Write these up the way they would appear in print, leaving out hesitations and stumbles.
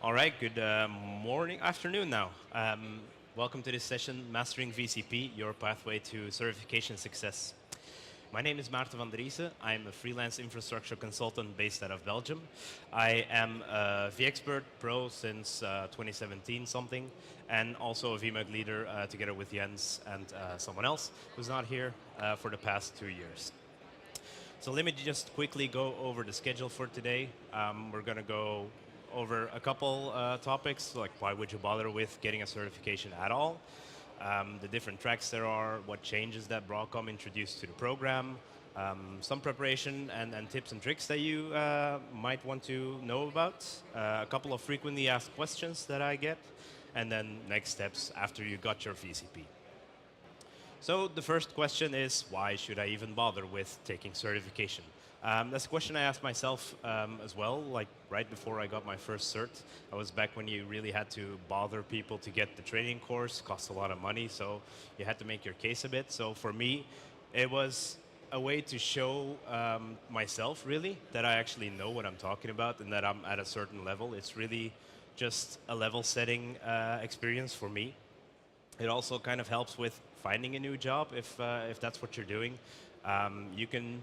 All right, good morning, afternoon now. Welcome to this session, Mastering VCP, your pathway to certification success. My name is Maarten van Driessen. I'm a freelance infrastructure consultant based out of Belgium. I am a VXpert Pro since 2017 something, and also a VMUG leader together with Jens and someone else who's not here for the past 2 years. So let me just quickly go over the schedule for today. We're going to go over a couple topics, like why would you bother with getting a certification at all, the different tracks there are, what changes that Broadcom introduced to the program, some preparation and tips and tricks that you might want to know about, a couple of frequently asked questions that I get, and then next steps after you got your VCP. So the first question is, why should I even bother with taking certification? That's a question I asked myself as well, like right before I got my first cert. I was back when you really had to bother people to get the training course, cost a lot of money, so you had to make your case a bit. So for me, it was a way to show myself really that I actually know what I'm talking about and that I'm at a certain level. It's really just a level setting experience for me. It also kind of helps with finding a new job if that's what you're doing. You can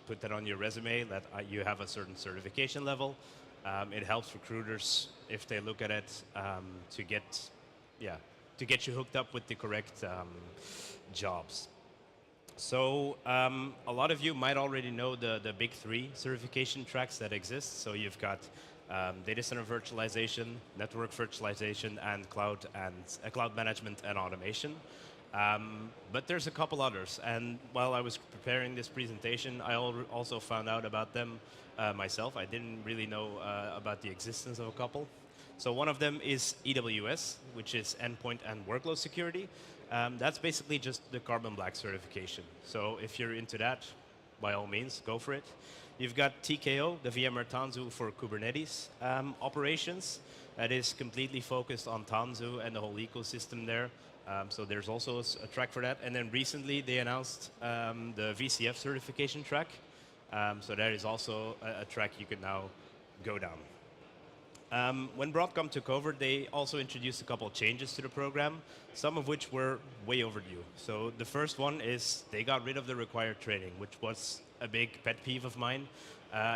put that on your resume that you have a certain certification level. It helps recruiters if they look at it to get you hooked up with the correct jobs. So a lot of you might already know the big three certification tracks that exist. So you've got data center virtualization, network virtualization, and cloud management and automation. But there's a couple others, and while I was preparing this presentation, I also found out about them myself. I didn't really know about the existence of a couple. So one of them is EWS, which is Endpoint and Workload Security. That's basically just the Carbon Black certification. So if you're into that, by all means, go for it. You've got TKO, the VMware Tanzu for Kubernetes operations. That is completely focused on Tanzu and the whole ecosystem there. So there's also a track for that. And then recently they announced the VCF certification track. So that is also a track you can now go down. When Broadcom took over, they also introduced a couple of changes to the program, some of which were way overdue. So the first one is they got rid of the required training, which was a big pet peeve of mine.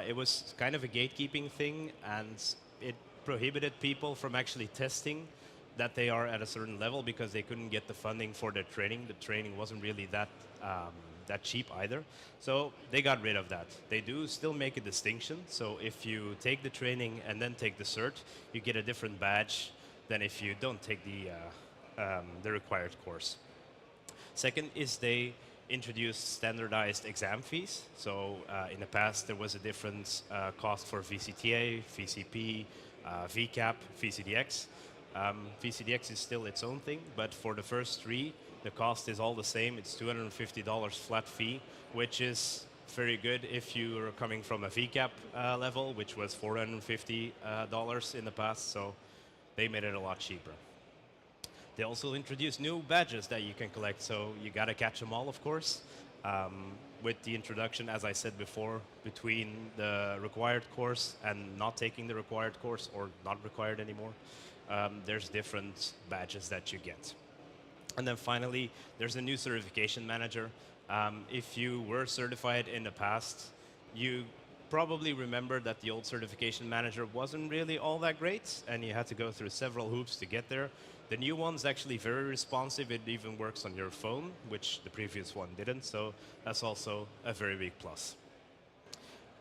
It was kind of a gatekeeping thing, and it prohibited people from actually testing that they are at a certain level because they couldn't get the funding for their training. The training wasn't really that cheap either. So they got rid of that. They do still make a distinction. So if you take the training and then take the cert, you get a different badge than if you don't take the required course. Second is they introduced standardized exam fees. So in the past, there was a different cost for VCTA, VCP, VCAP, VCDX. VCDX is still its own thing, but for the first three, the cost is all the same. It's $250 flat fee, which is very good if you are coming from a VCAP level, which was $450 in the past, so they made it a lot cheaper. They also introduced new badges that you can collect, so you got to catch them all, of course. With the introduction, as I said before, between the required course and not taking the required course or not required anymore, there's different badges that you get. And then finally, there's a new certification manager. If you were certified in the past, you probably remember that the old certification manager wasn't really all that great, and you had to go through several hoops to get there. The new one's actually very responsive. It even works on your phone, which the previous one didn't, so that's also a very big plus.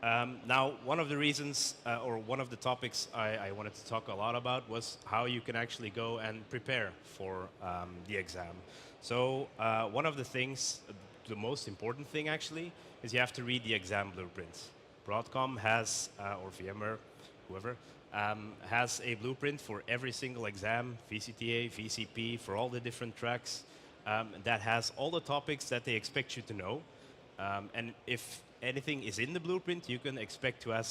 Now, one of the reasons, or one of the topics I wanted to talk a lot about was how you can actually go and prepare for the exam. So one of the things, the most important thing actually, is you have to read the exam blueprint. Broadcom has, or VMware, whoever, has a blueprint for every single exam, VCTA, VCP, for all the different tracks, that has all the topics that they expect you to know. And if anything is in the blueprint, you can expect to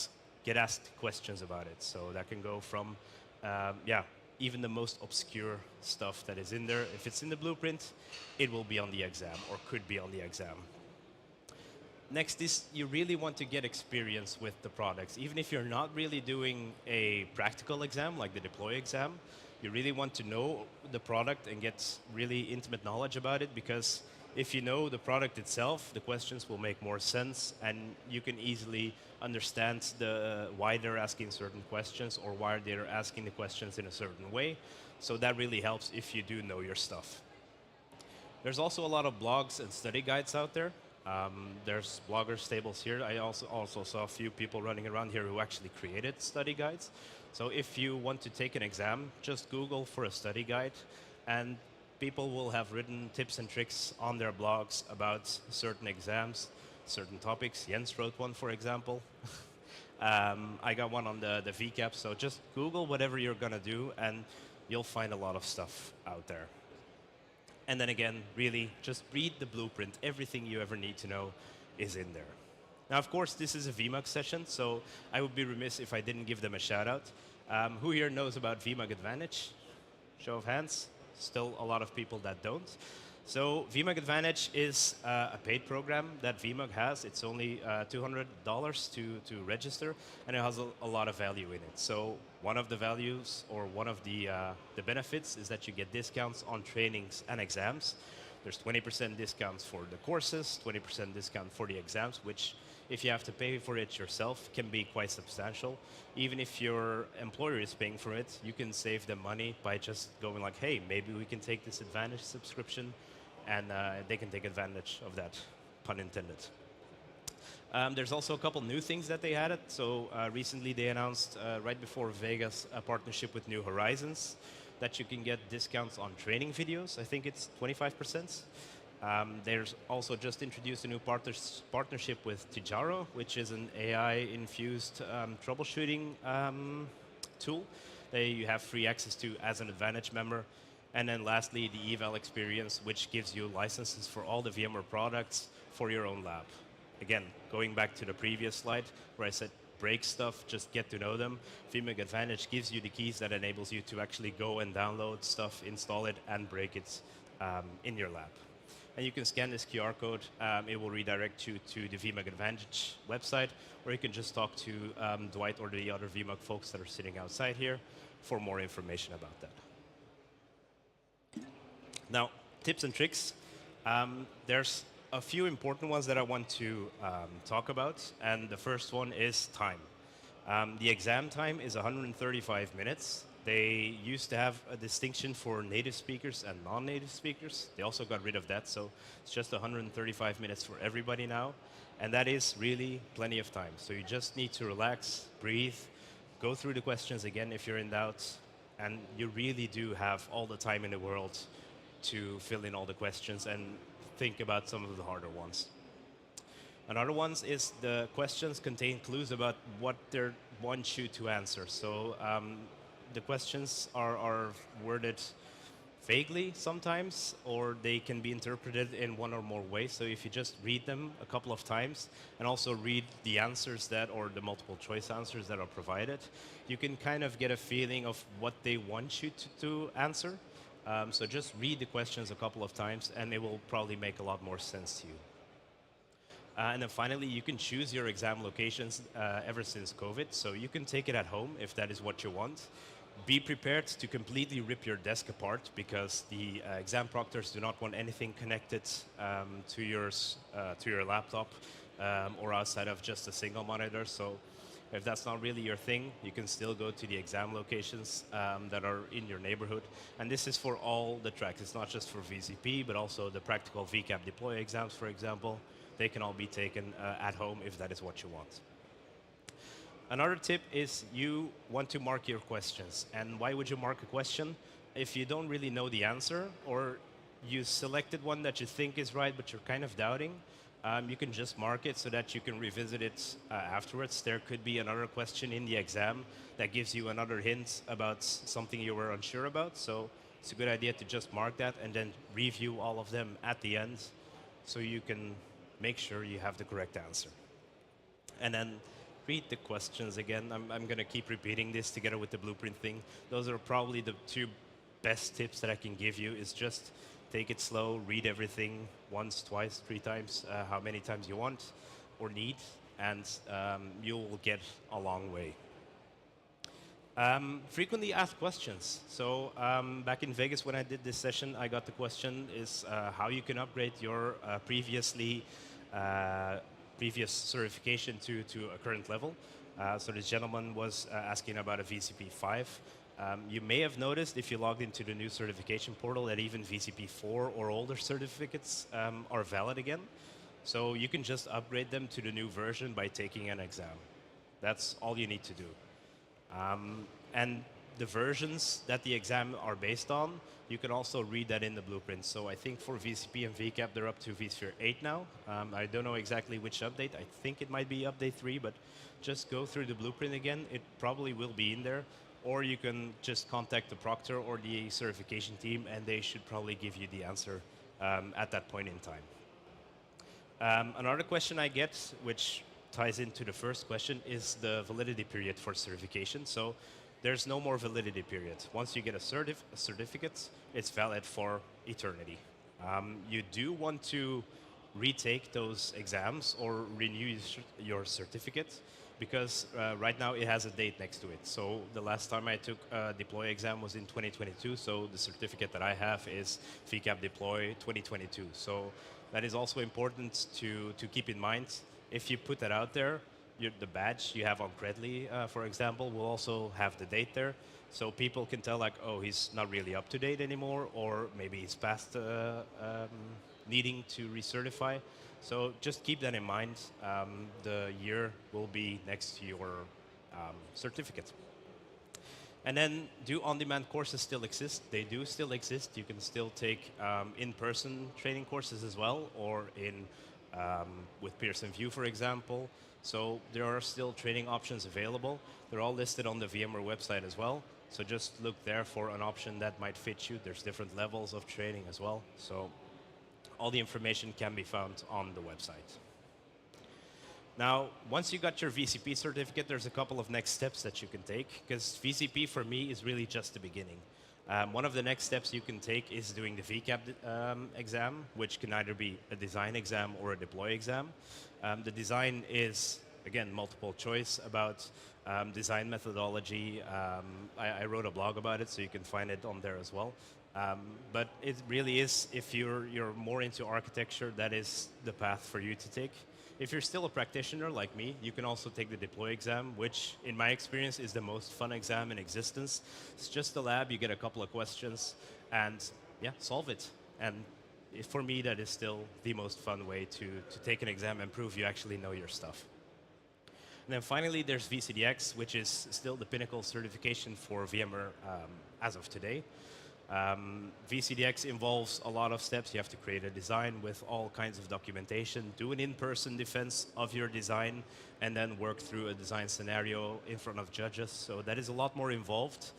get asked questions about it. So that can go from, even the most obscure stuff that is in there. If it's in the blueprint, it will be on the exam or could be on the exam. Next is you really want to get experience with the products. Even if you're not really doing a practical exam like the deploy exam, you really want to know the product and get really intimate knowledge about it, because if you know the product itself, the questions will make more sense and you can easily understand why they're asking certain questions or why they're asking the questions in a certain way. So that really helps if you do know your stuff. There's also a lot of blogs and study guides out there. There's bloggers tables here. I also saw a few people running around here who actually created study guides. So if you want to take an exam, just Google for a study guide, and people will have written tips and tricks on their blogs about certain exams, certain topics. Jens wrote one, for example. I got one on the VCAP, so just Google whatever you're going to do, and you'll find a lot of stuff out there. And then again, really, just read the blueprint. Everything you ever need to know is in there. Now, of course, this is a VMUG session, so I would be remiss if I didn't give them a shout out. Who here knows about VMUG Advantage? Show of hands. Still a lot of people that don't. So VMUG Advantage is a paid program that VMUG has. It's only $200 to register, and it has a lot of value in it. So one of the values, or one of the benefits, is that you get discounts on trainings and exams. There's 20% discounts for the courses, 20% discount for the exams, which, if you have to pay for it yourself, can be quite substantial. Even if your employer is paying for it, you can save them money by just going like, hey, maybe we can take this Advantage subscription, and they can take advantage of that, pun intended. There's also a couple new things that they added. So recently they announced, right before Vegas, a partnership with New Horizons, that you can get discounts on training videos. I think it's 25%. There's also just introduced a new partnership with Tijaro, which is an AI-infused troubleshooting tool that you have free access to as an Advantage member. And then lastly, the eval experience, which gives you licenses for all the VMware products for your own lab. Again, going back to the previous slide where I said break stuff, just get to know them. VMware Advantage gives you the keys that enables you to actually go and download stuff, install it, and break it in your lab. And you can scan this QR code. It will redirect you to the VMUG Advantage website, or you can just talk to Dwight or the other VMUG folks that are sitting outside here for more information about that. Now, tips and tricks. There's a few important ones that I want to talk about, and the first one is time. The exam time is 135 minutes. They used to have a distinction for native speakers and non-native speakers. They also got rid of that, so it's just 135 minutes for everybody now, and that is really plenty of time. So you just need to relax, breathe, go through the questions again if you're in doubt, and you really do have all the time in the world to fill in all the questions and think about some of the harder ones. Another one is the questions contain clues about what they want you to answer. So the questions are worded vaguely sometimes, or they can be interpreted in one or more ways. So if you just read them a couple of times and also read the answers or the multiple choice answers that are provided, you can kind of get a feeling of what they want you to answer. So just read the questions a couple of times, and it will probably make a lot more sense to you. And then finally, you can choose your exam locations ever since COVID. So you can take it at home if that is what you want. Be prepared to completely rip your desk apart, because the exam proctors do not want anything connected to your laptop or outside of just a single monitor. So if that's not really your thing, you can still go to the exam locations that are in your neighborhood. And this is for all the tracks. It's not just for VCP, but also the practical VCAP deploy exams, for example. They can all be taken at home if that is what you want. Another tip is you want to mark your questions. And why would you mark a question? If you don't really know the answer, or you selected one that you think is right, but you're kind of doubting, you can just mark it so that you can revisit it afterwards. There could be another question in the exam that gives you another hint about something you were unsure about. So it's a good idea to just mark that and then review all of them at the end so you can make sure you have the correct answer. And then read the questions again. I'm going to keep repeating this together with the blueprint thing. Those are probably the two best tips that I can give you, is just take it slow, read everything once, twice, 3 times, how many times you want. or need, and you will get a long way. Frequently asked questions. So back in Vegas when I did this session, I got the question is how you can upgrade your previous certification to a current level. So this gentleman was asking about a VCP 5. You may have noticed if you logged into the new certification portal that even VCP 4 or older certificates are valid again. So you can just upgrade them to the new version by taking an exam. That's all you need to do. And the versions that the exam are based on, you can also read that in the blueprint. So I think for VCP and VCAP, they're up to vSphere 8 now. I don't know exactly which update. I think it might be update 3, but just go through the blueprint again. It probably will be in there. Or you can just contact the proctor or the certification team, and they should probably give you the answer at that point in time. Another question I get, which ties into the first question, is the validity period for certification. So there's no more validity period. Once you get a certificate, it's valid for eternity. You do want to retake those exams or renew your certificate because right now it has a date next to it. So the last time I took a deploy exam was in 2022, so the certificate that I have is VCAP Deploy 2022. So that is also important to keep in mind. If you put that out there, the badge you have on Credly, for example, will also have the date there. So people can tell like, oh, he's not really up to date anymore, or maybe he's past needing to recertify. So just keep that in mind. The year will be next to your certificate. And then, do on-demand courses still exist? They do still exist. You can still take in-person training courses as well, or with Pearson VUE, for example. So there are still training options available. They're all listed on the VMware website as well. So just look there for an option that might fit you. There's different levels of training as well. So all the information can be found on the website. Now, once you got your VCP certificate, there's a couple of next steps that you can take, because VCP for me is really just the beginning. One of the next steps you can take is doing the VCAP exam, which can either be a design exam or a deploy exam. The design is, again, multiple choice about design methodology. I wrote a blog about it, so you can find it on there as well. But it really is, if you're more into architecture, that is the path for you to take. If you're still a practitioner like me, you can also take the deploy exam, which in my experience is the most fun exam in existence. It's just a lab, you get a couple of questions, and yeah, solve it. And for me, that is still the most fun way to take an exam and prove you actually know your stuff. And then finally, there's VCDX, which is still the pinnacle certification for VMware as of today. VCDX involves a lot of steps. You have to create a design with all kinds of documentation, do an in-person defense of your design, and then work through a design scenario in front of judges. So that is a lot more involved.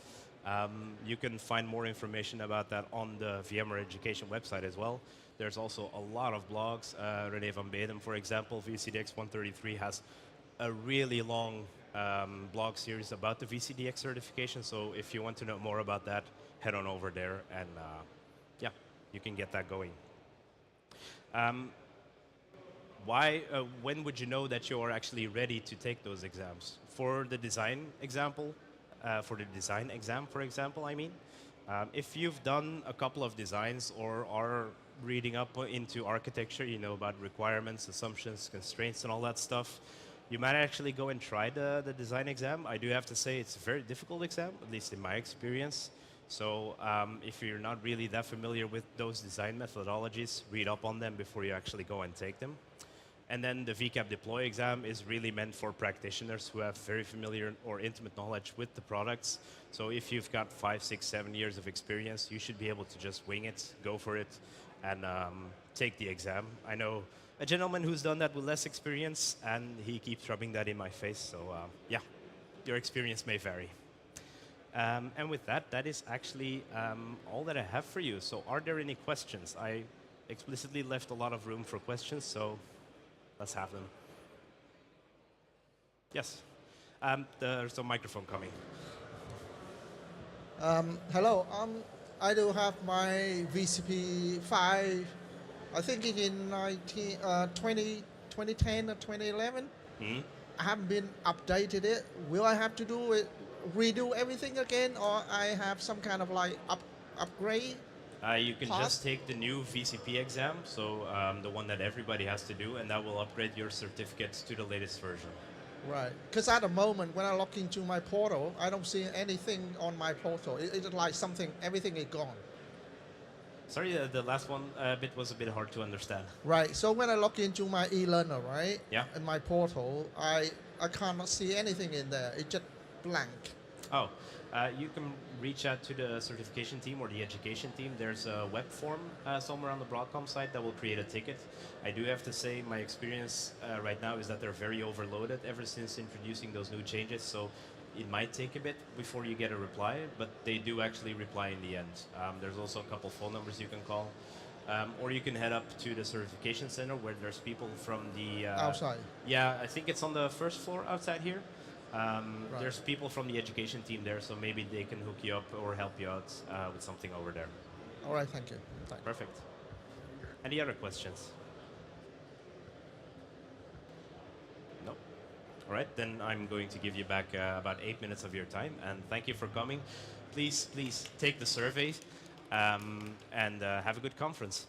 You can find more information about that on the VMware Education website as well. There's also a lot of blogs. René van Bedem, for example, VCDX 133 has a really long blog series about the VCDX certification. So if you want to know more about that, head on over there, and yeah, you can get that going. When would you know that you are actually ready to take those exams? For the design example, for example, I mean, if you've done a couple of designs or are reading up into architecture, you know about requirements, assumptions, constraints, and all that stuff, you might actually go and try the design exam. I do have to say it's a very difficult exam, at least in my experience. So if you're not really that familiar with those design methodologies, read up on them before you actually go and take them. And then the VCAP deploy exam is really meant for practitioners who have very familiar or intimate knowledge with the products. So if you've got 5, 6, 7 years of experience, you should be able to just wing it, go for it, and take the exam. I know a gentleman who's done that with less experience, and he keeps rubbing that in my face. So yeah, your experience may vary. And with that, that is actually all that I have for you. So are there any questions? I explicitly left a lot of room for questions, so let's have them. Yes, there's a microphone coming. Hello, I do have my VCP 5, I think in 2022 2010 or 2011. Hmm? I haven't been updated it. Will I have to do it, redo everything again, or I have some kind of like upgrade? You can Pass? just take the new VCP exam, so the one that everybody has to do, and that will upgrade your certificates to the latest version. Right. Because at the moment, when I log into my portal, I don't see anything on my portal. It's like something, everything is gone. Sorry, the last one bit was a bit hard to understand. Right. So when I log into my e-learner, right? Yeah. In my portal, I cannot see anything in there. It's just blank. Oh, you can reach out to the certification team or the education team. There's a web form somewhere on the Broadcom site that will create a ticket. I do have to say my experience right now is that they're very overloaded ever since introducing those new changes. So it might take a bit before you get a reply, but they do actually reply in the end. There's also a couple phone numbers you can call. Or you can head up to the certification center where there's people from the... Outside. Yeah, I think it's on the first floor outside here. Right. There's people from the education team there, so maybe they can hook you up or help you out with something over there. All right, thank you. Thanks. Perfect. Any other questions? No? All right, then I'm going to give you back about 8 minutes of your time, and thank you for coming. Please take the survey and have a good conference.